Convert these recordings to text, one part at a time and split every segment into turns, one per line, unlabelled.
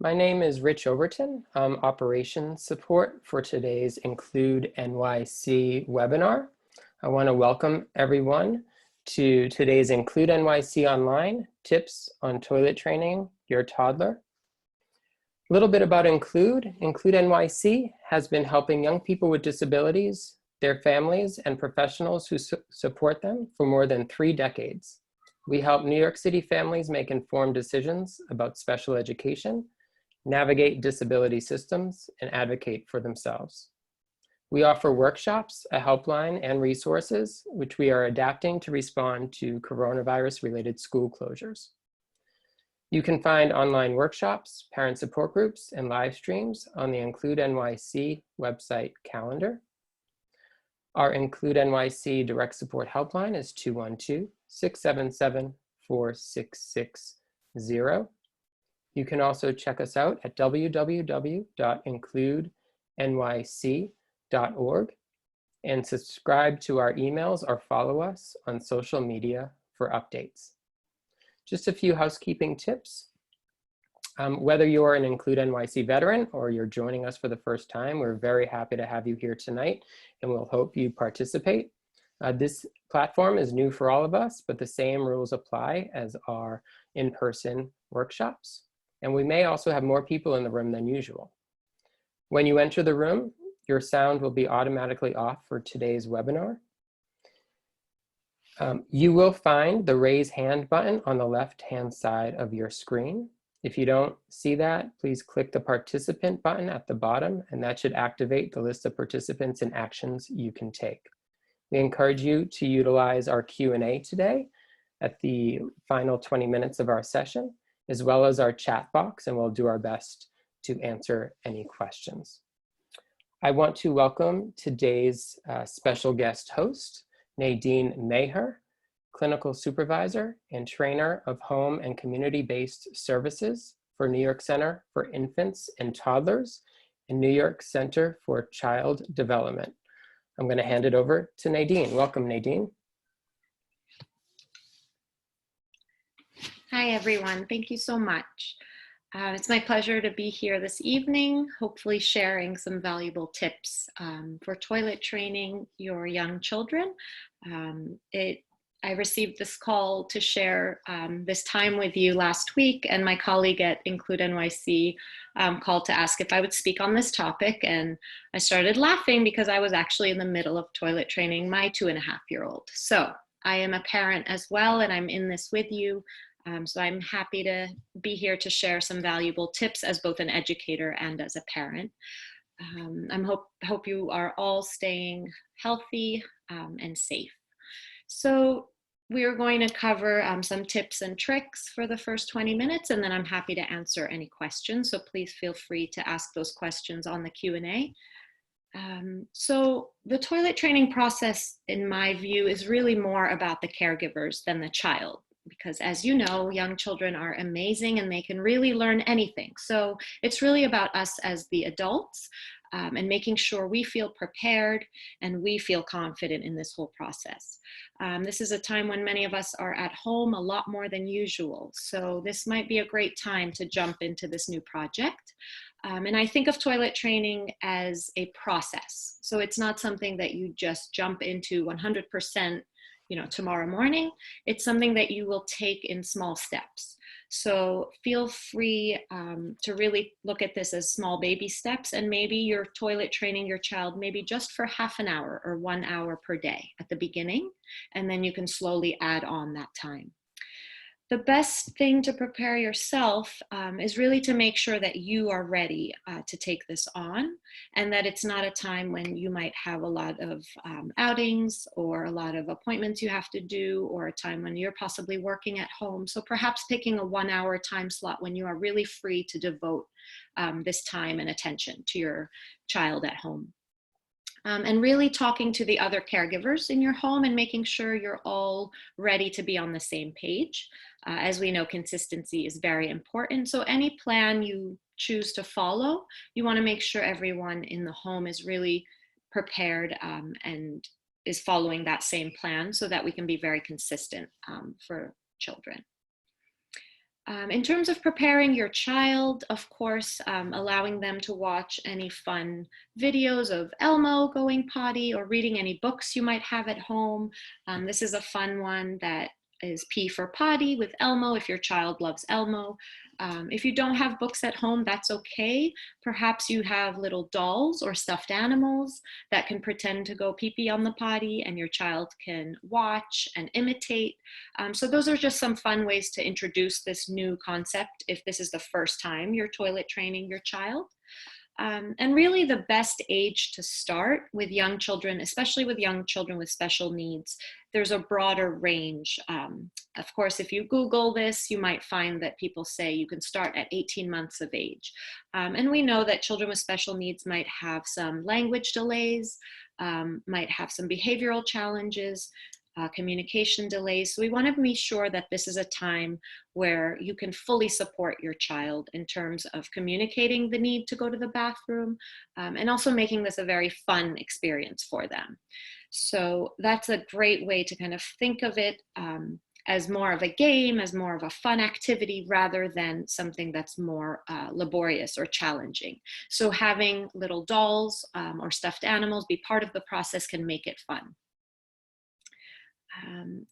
My name is Rich Overton. I'm operations support for today's Include NYC webinar. I want to welcome everyone to today's Include NYC Online Tips on Toilet Training Your Toddler. A little bit about Include. Include NYC has been helping young people with disabilities, their families, and professionals who support them for more than 3 decades. We help New York City families make informed decisions about special education, navigate disability systems, and advocate for themselves. We offer workshops, a helpline, and resources, which we are adapting to respond to coronavirus-related school closures. You can find online workshops, parent support groups, and live streams on the Include NYC website calendar. Our Include NYC direct support helpline is 212-677-4660. You can also check us out at www.includenyc.org and subscribe to our emails or follow us on social media for updates. Just a few housekeeping tips. Whether you're an Include NYC veteran or you're joining us for the first time, we're very happy to have you here tonight, and we'll hope you participate. This platform is new for all of us, but the same rules apply as our in-person workshops. And we may also have more people in the room than usual. When you enter the room, your sound will be automatically off for today's webinar. You will find the raise hand button on the left-hand side of your screen. If you don't see that, please click the participant button at the bottom, and that should activate the list of participants and actions you can take. We encourage you to utilize our Q&A today at the final 20 minutes of our session, as well as our chat box, and we'll do our best to answer any questions. I want to welcome today's special guest host, Nadine Maher, Clinical Supervisor and Trainer of Home and Community-Based Services for New York Center for Infants and Toddlers and New York Center for Child Development. I'm going to hand it over to Nadine. Welcome, Nadine.
Hi, everyone. Thank you so much. It's my pleasure to be here this evening, hopefully sharing some valuable tips for toilet training your young children. I received this call to share this time with you last week, and my colleague at Include NYC called to ask if I would speak on this topic, and I started laughing because I was actually in the middle of toilet training my 2.5-year-old. So I am a parent as well, and I'm in this with you. So I'm happy to be here to share some valuable tips as both an educator and as a parent. I hope you are all staying healthy and safe. So we are going to cover some tips and tricks for the first 20 minutes, and then I'm happy to answer any questions. So please feel free to ask those questions on the Q&A. So the toilet training process, in my view, is really more about the caregivers than the child. Because as you know, young children are amazing and they can really learn anything. So it's really about us as the adults and making sure we feel prepared and we feel confident in this whole process. This is a time when many of us are at home a lot more than usual. So this might be a great time to jump into this new project. And I think of toilet training as a process. So it's not something that you just jump into 100% tomorrow morning. It's something that you will take in small steps. So feel free to really look at this as small baby steps, and maybe you're toilet training your child maybe just for half an hour or 1 hour per day at the beginning, and then you can slowly add on that time. The best thing to prepare yourself is really to make sure that you are ready to take this on, and that it's not a time when you might have a lot of outings or a lot of appointments you have to do, or a time when you're possibly working at home. So perhaps picking a 1 hour time slot when you are really free to devote this time and attention to your child at home. And really talking to the other caregivers in your home and making sure you're all ready to be on the same page. As we know, consistency is very important. So any plan you choose to follow, you want to make sure everyone in the home is really prepared and is following that same plan so that we can be very consistent for children. In terms of preparing your child, of course, allowing them to watch any fun videos of Elmo going potty or reading any books you might have at home. This is a fun one that is P for Potty with Elmo if your child loves Elmo. If you don't have books at home, that's okay. Perhaps you have little dolls or stuffed animals that can pretend to go pee-pee on the potty and your child can watch and imitate. So those are just some fun ways to introduce this new concept if this is the first time you're toilet training your child. And really the best age to start with young children, especially with young children with special needs, there's a broader range. Of course, if you Google this, you might find that people say you can start at 18 months of age. And we know that children with special needs might have some language delays, might have some behavioral challenges, communication delays. So we want to be sure that this is a time where you can fully support your child in terms of communicating the need to go to the bathroom, and also making this a very fun experience for them. So that's a great way to kind of think of it as more of a game, as more of a fun activity, rather than something that's more laborious or challenging. So having little dolls or stuffed animals be part of the process can make it fun.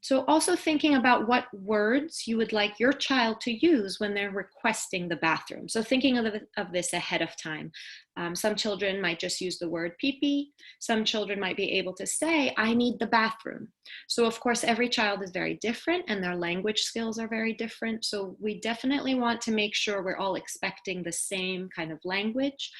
So also thinking about what words you would like your child to use when they're requesting the bathroom. So thinking of this ahead of time. Some children might just use the word pee-pee. Some children might be able to say, I need the bathroom. So of course, every child is very different and their language skills are very different. So we definitely want to make sure we're all expecting the same kind of language.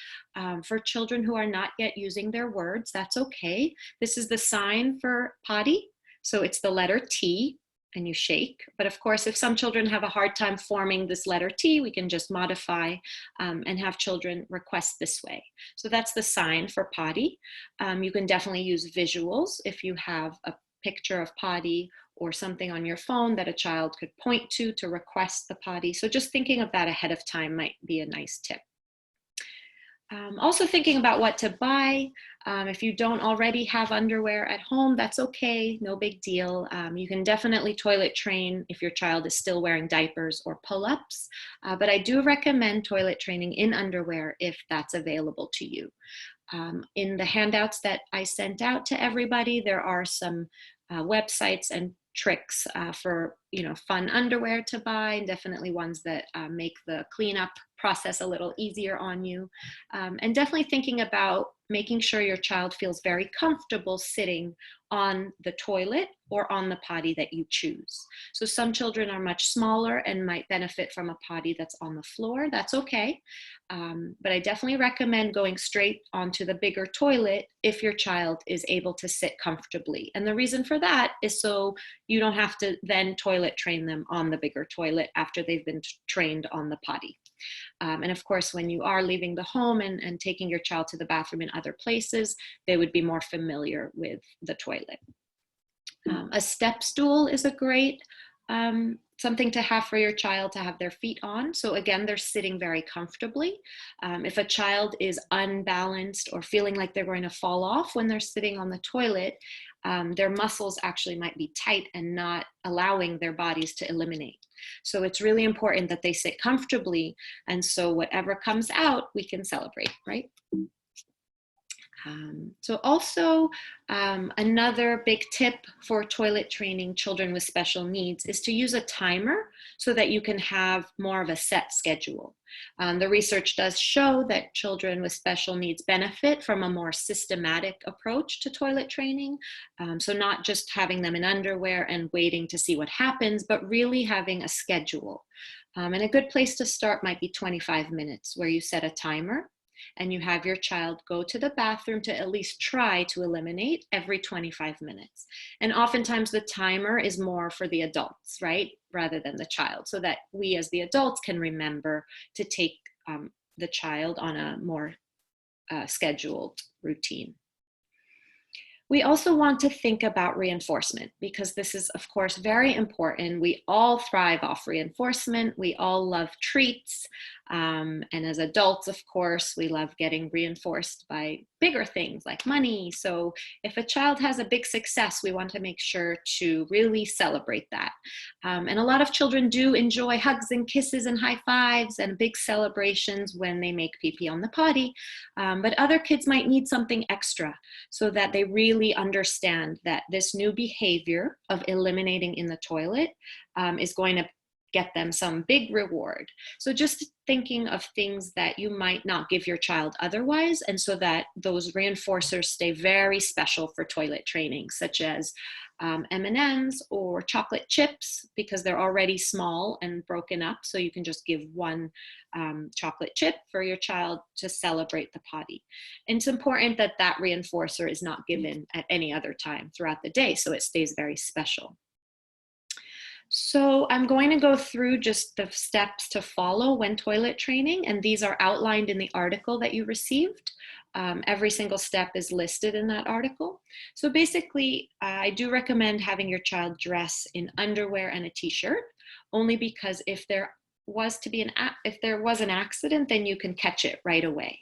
For children who are not yet using their words, that's okay. This is the sign for potty. So it's the letter T and you shake. But of course, if some children have a hard time forming this letter T, we can just modify and have children request this way. So that's the sign for potty. You can definitely use visuals if you have a picture of potty or something on your phone that a child could point to request the potty. So just thinking of that ahead of time might be a nice tip. Also thinking about what to buy. If you don't already have underwear at home, that's okay, no big deal. You can definitely toilet train if your child is still wearing diapers or pull-ups, but I do recommend toilet training in underwear if that's available to you. In the handouts that I sent out to everybody, there are some websites and tricks for fun underwear to buy, and definitely ones that make the cleanup process a little easier on you. And definitely thinking about making sure your child feels very comfortable sitting on the toilet or on the potty that you choose. So some children are much smaller and might benefit from a potty that's on the floor. That's okay. But I definitely recommend going straight onto the bigger toilet if your child is able to sit comfortably. And the reason for that is so you don't have to then toilet train them on the bigger toilet after they've been trained on the potty. And of course, when you are leaving the home and taking your child to the bathroom in other places, they would be more familiar with the toilet. A step stool is a great something to have for your child to have their feet on. So again, they're sitting very comfortably. If a child is unbalanced or feeling like they're going to fall off when they're sitting on the toilet, their muscles actually might be tight and not allowing their bodies to eliminate. So it's really important that they sit comfortably, and so whatever comes out, we can celebrate, right? So also another big tip for toilet training children with special needs is to use a timer so that you can have more of a set schedule. The research does show that children with special needs benefit from a more systematic approach to toilet training. So not just having them in underwear and waiting to see what happens, but really having a schedule. And a good place to start might be 25 minutes where you set a timer and you have your child go to the bathroom to at least try to eliminate every 25 minutes. And oftentimes the timer is more for the adults, right? Rather than the child, so that we as the adults can remember to take the child on a more scheduled routine. We also want to think about reinforcement because this is, of course, very important. We all thrive off reinforcement. We all love treats. And as adults, of course, we love getting reinforced by bigger things like money. So if a child has a big success, we want to make sure to really celebrate that. And a lot of children do enjoy hugs and kisses and high fives and big celebrations when they make pee-pee on the potty. But other kids might need something extra so that they really understand that this new behavior of eliminating in the toilet is going to get them some big reward. So just thinking of things that you might not give your child otherwise, and so that those reinforcers stay very special for toilet training, such as M&Ms or chocolate chips, because they're already small and broken up. So you can just give one chocolate chip for your child to celebrate the potty. And it's important that that reinforcer is not given at any other time throughout the day, so it stays very special. So I'm going to go through just the steps to follow when toilet training, and these are outlined in the article that you received. Every single step is listed in that article. So basically, I do recommend having your child dress in underwear and a t-shirt, only because if there was an accident, then you can catch it right away.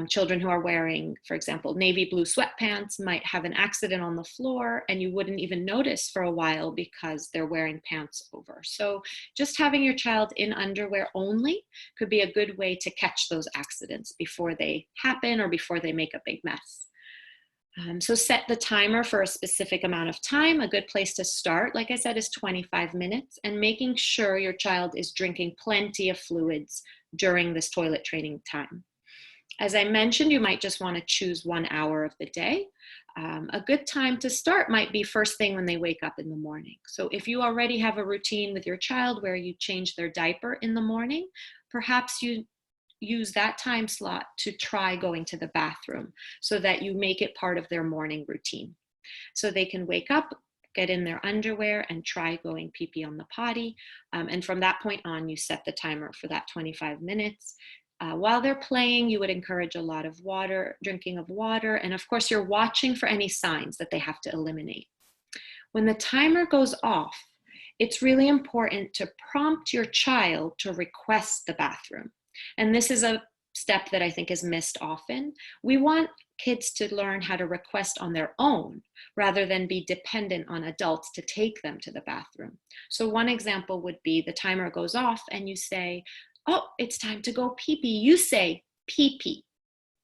Children who are wearing, for example, navy blue sweatpants might have an accident on the floor and you wouldn't even notice for a while because they're wearing pants over. So just having your child in underwear only could be a good way to catch those accidents before they happen or before they make a big mess. So set the timer for a specific amount of time. A good place to start, like I said, is 25 minutes, and making sure your child is drinking plenty of fluids during this toilet training time. As I mentioned, you might just want to choose 1 hour of the day. A good time to start might be first thing when they wake up in the morning. So if you already have a routine with your child where you change their diaper in the morning, perhaps you use that time slot to try going to the bathroom so that you make it part of their morning routine. So they can wake up, get in their underwear, and try going pee-pee on the potty. And from that point on, you set the timer for that 25 minutes. While they're playing, you would encourage a lot of water, drinking of water. And of course, you're watching for any signs that they have to eliminate. When the timer goes off, it's really important to prompt your child to request the bathroom. And this is a step that I think is missed often. We want kids to learn how to request on their own rather than be dependent on adults to take them to the bathroom. So one example would be the timer goes off and you say, "Oh, it's time to go pee-pee." You say pee-pee,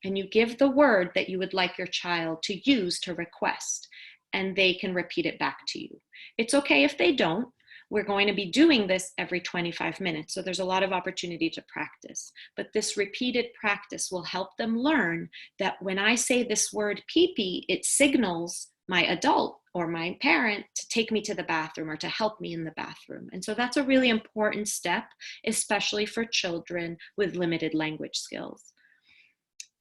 and you give the word that you would like your child to use to request, and they can repeat it back to you. It's okay if they don't. We're going to be doing this every 25 minutes, so there's a lot of opportunity to practice. But this repeated practice will help them learn that when I say this word pee-pee, it signals my adult or my parent to take me to the bathroom or to help me in the bathroom. And so that's a really important step, especially for children with limited language skills.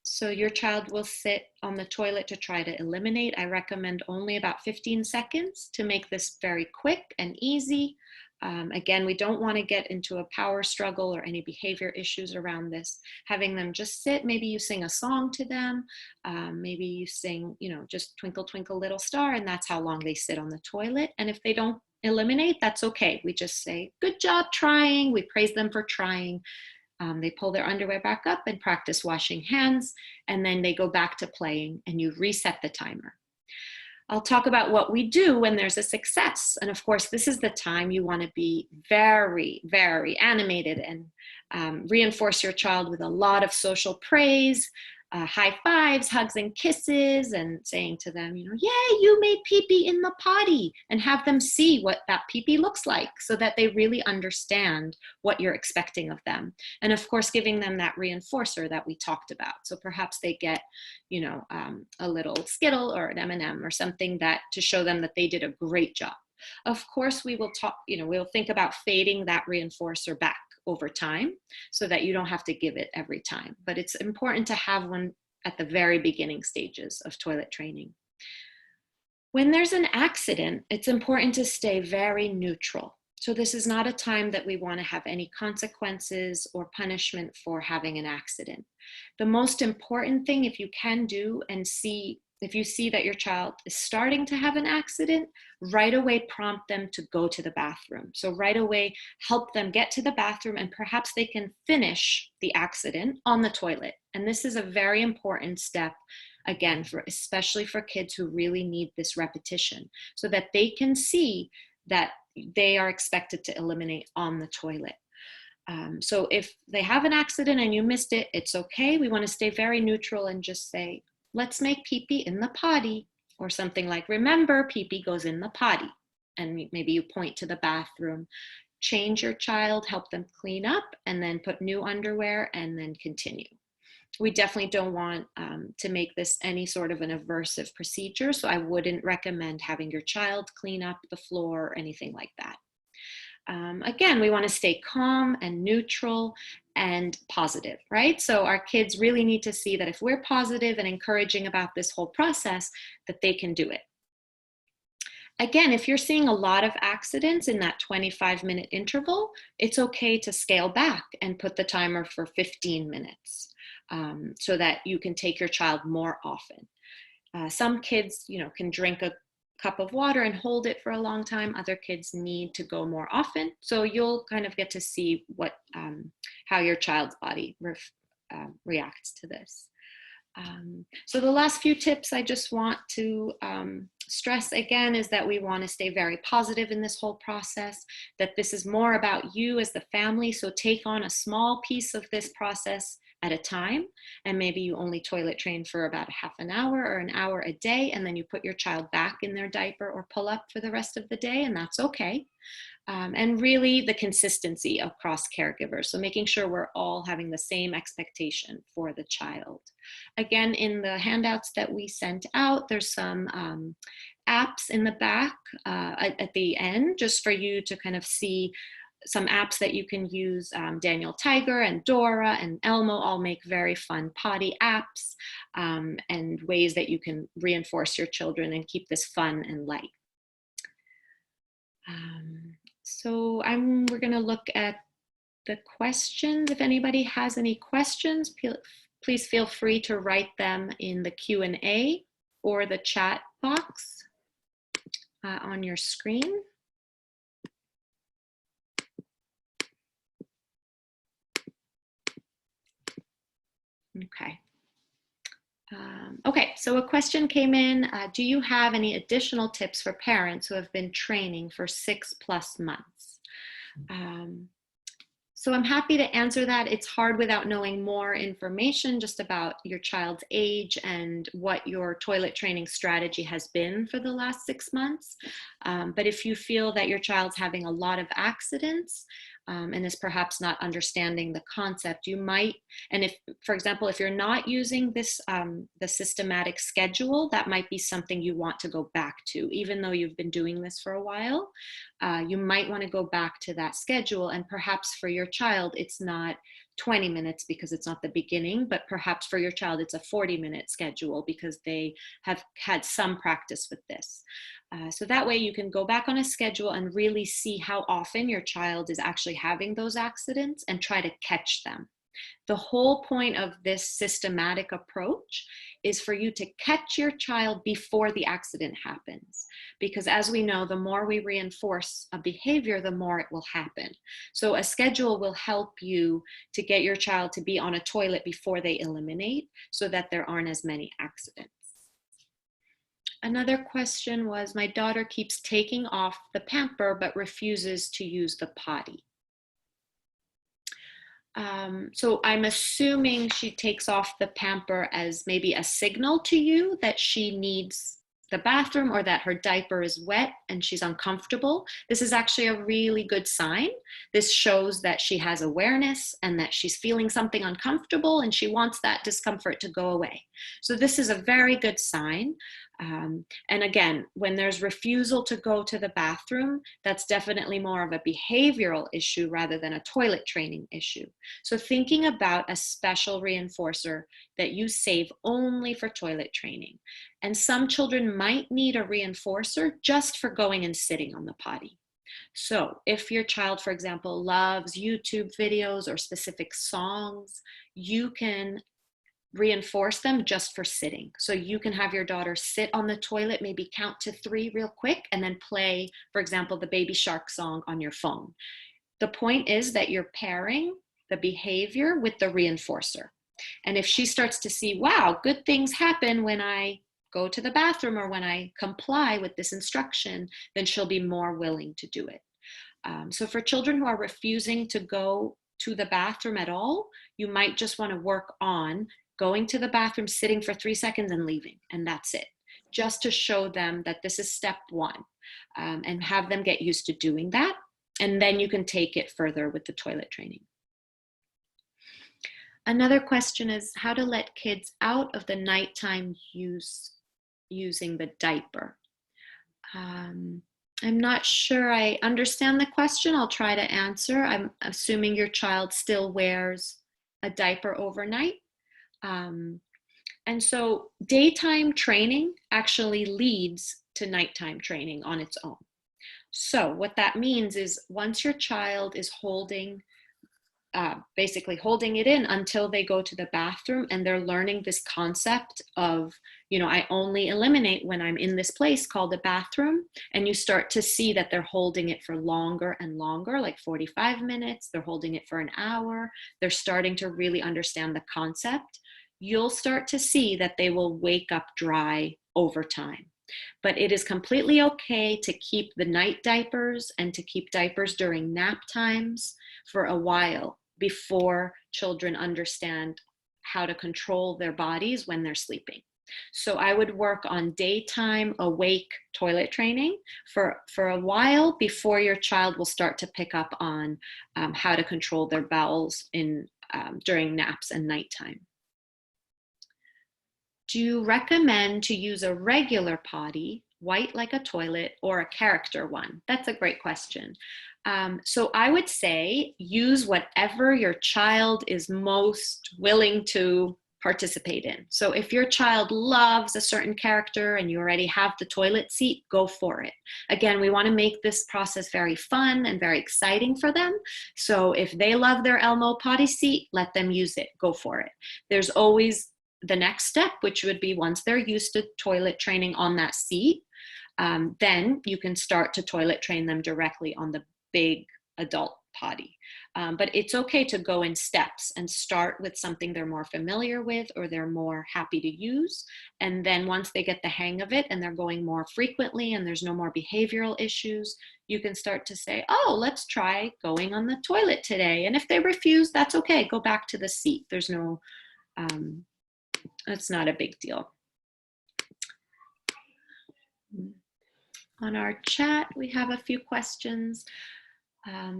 So your child will sit on the toilet to try to eliminate. I recommend only about 15 seconds to make this very quick and easy. Again, we don't want to get into a power struggle or any behavior issues around this. Having them just sit, maybe you sing a song to them, maybe you sing, just Twinkle, Twinkle, Little Star, and that's how long they sit on the toilet. And if they don't eliminate, that's okay. We just say, "Good job trying." We praise them for trying. They pull their underwear back up and practice washing hands, and then they go back to playing, and you reset the timer. I'll talk about what we do when there's a success. And of course, this is the time you want to be very, very animated and reinforce your child with a lot of social praise, high fives, hugs and kisses, and saying to them, "Yay, you made pee-pee in the potty," and have them see what that pee-pee looks like so that they really understand what you're expecting of them. And of course, giving them that reinforcer that we talked about. So perhaps they get, a little Skittle or an M&M or something to show them that they did a great job. Of course, we will we'll think about fading that reinforcer back over time so that you don't have to give it every time. But it's important to have one at the very beginning stages of toilet training. When there's an accident, it's important to stay very neutral. So this is not a time that we want to have any consequences or punishment for having an accident. The most important thing, if you can do and see If you see that your child is starting to have an accident, right away prompt them to go to the bathroom. So right away help them get to the bathroom, and perhaps they can finish the accident on the toilet. And this is a very important step, again, especially for kids who really need this repetition, so that they can see that they are expected to eliminate on the toilet. So if they have an accident and you missed it, it's okay. We want to stay very neutral and just say, let's make pee-pee in the potty, or something like, remember, pee-pee goes in the potty. And maybe you point to the bathroom. Change your child, help them clean up, and then put new underwear, and then continue. We definitely don't want to make this any sort of an aversive procedure, so I wouldn't recommend having your child clean up the floor or anything like that. Again, we want to stay calm and neutral and positive, right? So our kids really need to see that if we're positive and encouraging about this whole process, that they can do it. Again, if you're seeing a lot of accidents in that 25-minute interval, it's okay to scale back and put the timer for 15 minutes so that you can take your child more often. Some kids, can drink a cup of water and hold it for a long time. Other kids need to go more often. So you'll kind of get to see how your child's body reacts to this. So the last few tips I just want to stress again is that we want to stay very positive in this whole process, that this is more about you as the family. So take on a small piece of this process at a time, and maybe you only toilet train for about half an hour or an hour a day, and then you put your child back in their diaper or pull up for the rest of the day, and that's okay. And really the consistency across caregivers. So making sure we're all having the same expectation for the child. Again, in the handouts that we sent out, there's some apps in the back at the end, just for you to kind of see some apps that you can use. Daniel Tiger and Dora and Elmo all make very fun potty apps and ways that you can reinforce your children and keep this fun and light. So we're going to look at the questions. If anybody has any questions, please feel free to write them in the Q&A or the chat box on your screen. Okay. Okay, so a question came in. Do you have any additional tips for parents who have been training for 6+ months? So I'm happy to answer that. It's hard without knowing more information just about your child's age and what your toilet training strategy has been for the last 6 months. But if you feel that your child's having a lot of accidents, and is perhaps not understanding the concept, you might, and if, for example, if you're not using this, the systematic schedule, that might be something you want to go back to, even though you've been doing this for a while. You might want to go back to that schedule, and perhaps for your child, it's not 20 minutes because it's not the beginning, but perhaps for your child, it's a 40-minute schedule because they have had some practice with this. So that way you can go back on a schedule and really see how often your child is actually having those accidents and try to catch them. The whole point of this systematic approach is for you to catch your child before the accident happens. Because as we know, the more we reinforce a behavior, the more it will happen. So a schedule will help you to get your child to be on a toilet before they eliminate so that there aren't as many accidents. Another question was, my daughter keeps taking off the pamper but refuses to use the potty. So I'm assuming she takes off the pamper as maybe a signal to you that she needs the bathroom or that her diaper is wet and she's uncomfortable. This is actually a really good sign. This shows that she has awareness and that she's feeling something uncomfortable and she wants that discomfort to go away. So this is a very good sign. And again, when there's refusal to go to the bathroom, that's definitely more of a behavioral issue rather than a toilet training issue. So thinking about a special reinforcer that you save only for toilet training. And some children might need a reinforcer just for going and sitting on the potty. So if your child, for example, loves YouTube videos or specific songs, you can reinforce them just for sitting. So you can have your daughter sit on the toilet, maybe count to 3 real quick, and then play, for example, the Baby Shark song on your phone. The point is that you're pairing the behavior with the reinforcer. And if she starts to see, wow, good things happen when I go to the bathroom or when I comply with this instruction, then she'll be more willing to do it. So for children who are refusing to go to the bathroom at all, you might just want to work on going to the bathroom, sitting for 3 seconds and leaving, and that's it. Just to show them that this is step one, and have them get used to doing that. And then you can take it further with the toilet training. Another question is how to let kids out of the nighttime using the diaper. I'm not sure I understand the question. I'll try to answer. I'm assuming your child still wears a diaper overnight. And so daytime training actually leads to nighttime training on its own. So what that means is once your child is basically holding it in until they go to the bathroom, and they're learning this concept of, I only eliminate when I'm in this place called the bathroom, and you start to see that they're holding it for longer and longer, like 45 minutes, they're holding it for an hour, they're starting to really understand the concept, you'll start to see that they will wake up dry over time. But it is completely okay to keep the night diapers and to keep diapers during nap times for a while before children understand how to control their bodies when they're sleeping. So I would work on daytime awake toilet training for a while before your child will start to pick up on how to control their bowels during naps and nighttime. Do you recommend to use a regular potty, white like a toilet, or a character one? That's a great question. So I would say use whatever your child is most willing to participate in. So if your child loves a certain character and you already have the toilet seat, go for it. Again, we want to make this process very fun and very exciting for them. So if they love their Elmo potty seat, let them use it. Go for it. There's always the next step, which would be once they're used to toilet training on that seat, then you can start to toilet train them directly on the big adult potty. But it's okay to go in steps and start with something they're more familiar with or they're more happy to use. And then once they get the hang of it and they're going more frequently and there's no more behavioral issues, you can start to say, oh, let's try going on the toilet today. And if they refuse, that's okay. Go back to the seat. There's no, it's not a big deal. On our chat, we have a few questions.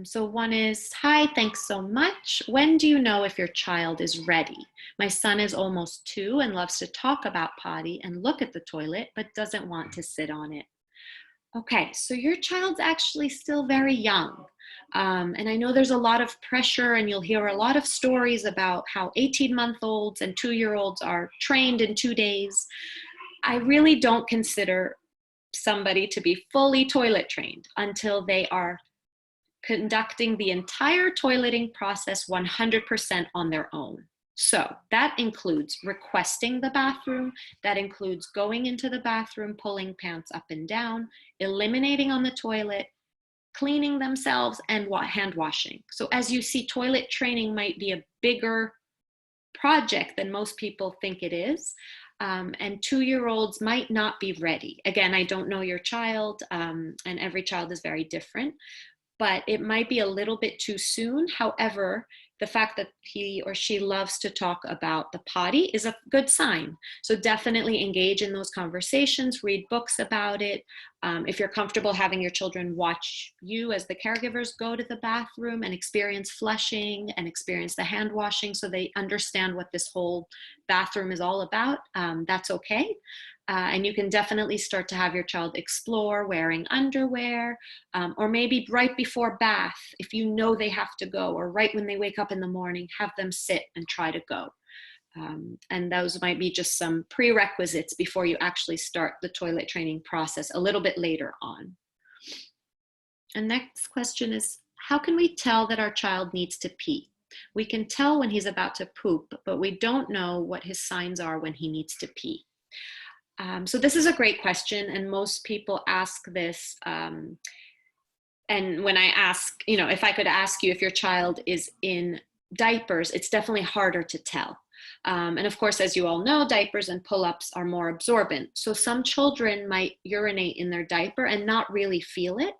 So one is, hi, thanks so much. When do you know if your child is ready? My son is almost 2 and loves to talk about potty and look at the toilet, but doesn't want to sit on it. Okay, so your child's actually still very young. And I know there's a lot of pressure and you'll hear a lot of stories about how 18-month-olds and 2-year-olds are trained in 2 days. I really don't consider somebody to be fully toilet trained until they are conducting the entire toileting process 100% on their own. So that includes requesting the bathroom, that includes going into the bathroom, pulling pants up and down, eliminating on the toilet, cleaning themselves, and hand washing. So as you see, toilet training might be a bigger project than most people think it is. And 2-year-olds might not be ready. Again, I don't know your child, and every child is very different, but it might be a little bit too soon. However, the fact that he or she loves to talk about the potty is a good sign. So definitely engage in those conversations, read books about it. If you're comfortable having your children watch you as the caregivers go to the bathroom and experience flushing and experience the hand washing so they understand what this whole bathroom is all about, that's okay. And you can definitely start to have your child explore wearing underwear, or maybe right before bath, if you know they have to go, or right when they wake up in the morning, have them sit and try to go. And those might be just some prerequisites before you actually start the toilet training process a little bit later on. And next question is, how can we tell that our child needs to pee? We can tell when he's about to poop, but we don't know what his signs are when he needs to pee. So this is a great question, and most people ask this. And when I ask, if I could ask you if your child is in diapers, it's definitely harder to tell. And of course, as you all know, diapers and pull-ups are more absorbent. So some children might urinate in their diaper and not really feel it.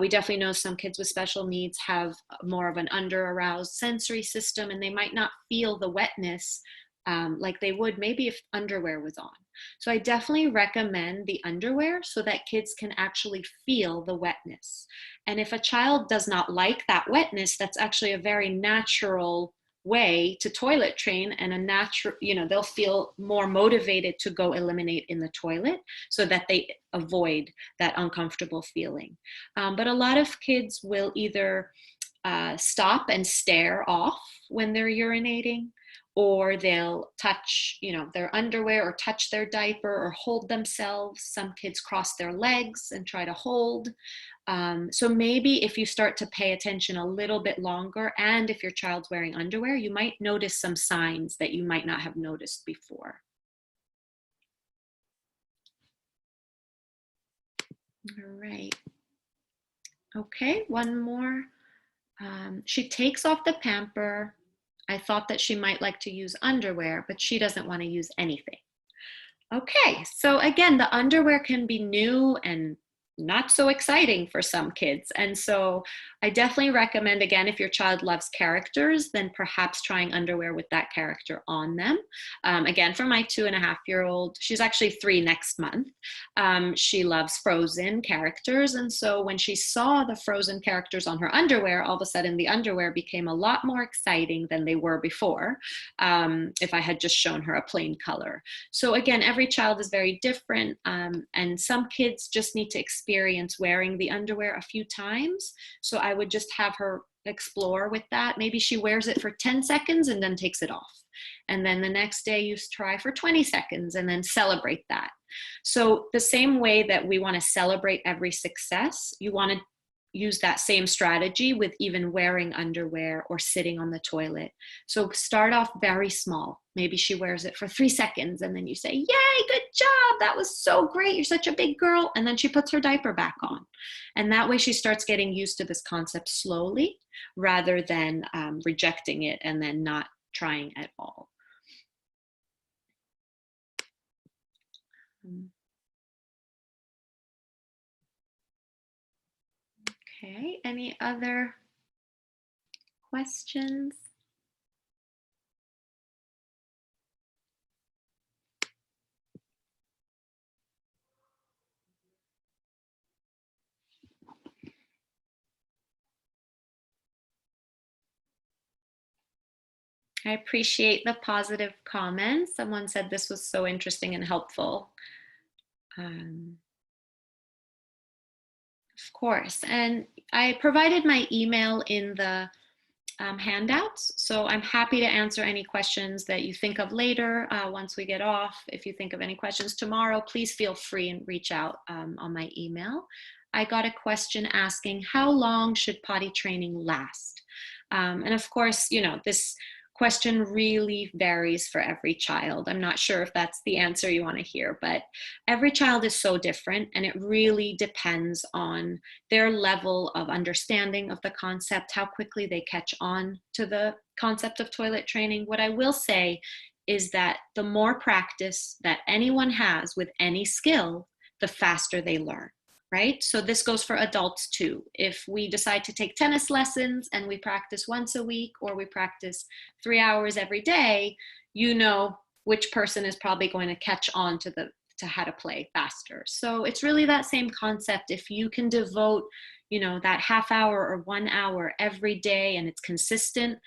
We definitely know some kids with special needs have more of an under-aroused sensory system, and they might not feel the wetness like they would maybe if underwear was on. So I definitely recommend the underwear so that kids can actually feel the wetness. And if a child does not like that wetness, that's actually a very natural way to toilet train, and a natural, they'll feel more motivated to go eliminate in the toilet so that they avoid that uncomfortable feeling. But a lot of kids will either stop and stare off when they're urinating, or they'll touch, their underwear or touch their diaper or hold themselves. Some kids cross their legs and try to hold. So maybe if you start to pay attention a little bit longer, and if your child's wearing underwear, you might notice some signs that you might not have noticed before. All right. Okay, one more. She takes off the pamper. I thought that she might like to use underwear, but she doesn't want to use anything. Okay, so again, the underwear can be new and not so exciting for some kids. And so I definitely recommend, again, if your child loves characters, then perhaps trying underwear with that character on them. Again, for my 2.5-year-old, she's actually 3 next month. She loves Frozen characters. And so when she saw the Frozen characters on her underwear, all of a sudden the underwear became a lot more exciting than they were before, if I had just shown her a plain color. So again, every child is very different. And some kids just need to experience wearing the underwear a few times. So I would just have her explore with that. Maybe she wears it for 10 seconds and then takes it off. And then the next day you try for 20 seconds and then celebrate that. So the same way that we want to celebrate every success, you want to use that same strategy with even wearing underwear or sitting on the toilet. So start off very small. Maybe she wears it for 3 seconds and then you say, yay, good job. That was so great. You're such a big girl. And then she puts her diaper back on. And that way she starts getting used to this concept slowly rather than rejecting it and then not trying at all. Okay, any other questions? I appreciate the positive comments. Someone said this was so interesting and helpful. Of course, and I provided my email in the handouts, so I'm happy to answer any questions that you think of later once we get off. If you think of any questions tomorrow, please feel free and reach out on my email. I got a question asking, how long should potty training last? And of course, this question really varies for every child. I'm not sure if that's the answer you want to hear, but every child is so different, and it really depends on their level of understanding of the concept, how quickly they catch on to the concept of toilet training. What I will say is that the more practice that anyone has with any skill, the faster they learn. Right? So this goes for adults too. If we decide to take tennis lessons and we practice once a week, or we practice 3 hours every day, you know which person is probably going to catch on to how to play faster. So it's really that same concept. If you can devote, that half hour or 1 hour every day and it's consistent,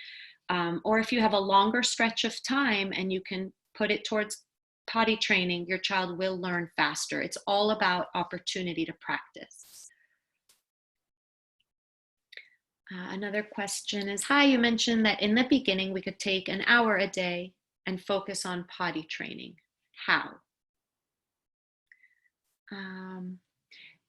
or if you have a longer stretch of time and you can put it towards potty training, your child will learn faster. It's all about opportunity to practice. Another question is, hi, you mentioned that in the beginning we could take an hour a day and focus on potty training. How?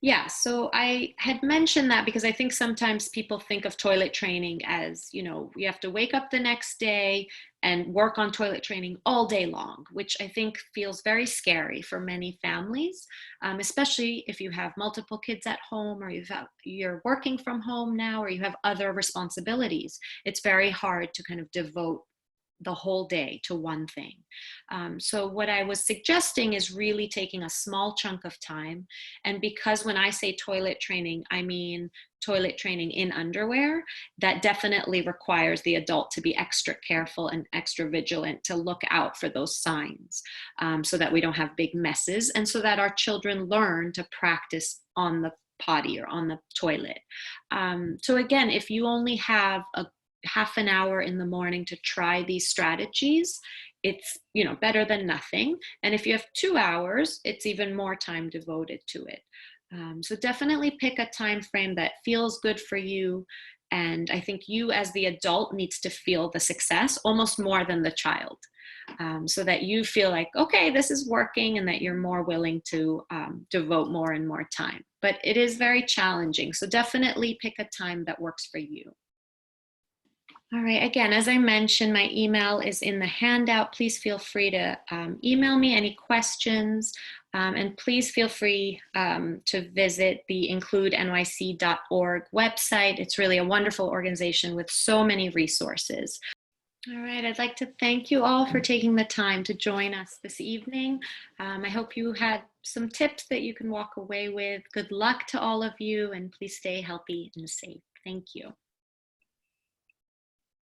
Yeah, so I had mentioned that because I think sometimes people think of toilet training as, you have to wake up the next day and work on toilet training all day long, which I think feels very scary for many families, especially if you have multiple kids at home or you're working from home now or you have other responsibilities. It's very hard to kind of devote the whole day to one thing. So what I was suggesting is really taking a small chunk of time. And because when I say toilet training, I mean toilet training in underwear, that definitely requires the adult to be extra careful and extra vigilant to look out for those signs, so that we don't have big messes and so that our children learn to practice on the potty or on the toilet. So again, if you only have a half an hour in the morning to try these strategies, it's better than nothing. And if you have 2 hours, it's even more time devoted to it. So definitely pick a time frame that feels good for you. And I think you as the adult needs to feel the success almost more than the child, so that you feel like, okay, this is working, and that you're more willing to devote more and more time. But it is very challenging. So definitely pick a time that works for you. All right, again, as I mentioned, my email is in the handout. Please feel free to email me any questions, and please feel free to visit the includenyc.org website. It's really a wonderful organization with so many resources. All right, I'd like to thank you all for taking the time to join us this evening. I hope you had some tips that you can walk away with. Good luck to all of you, and please stay healthy and safe. Thank you.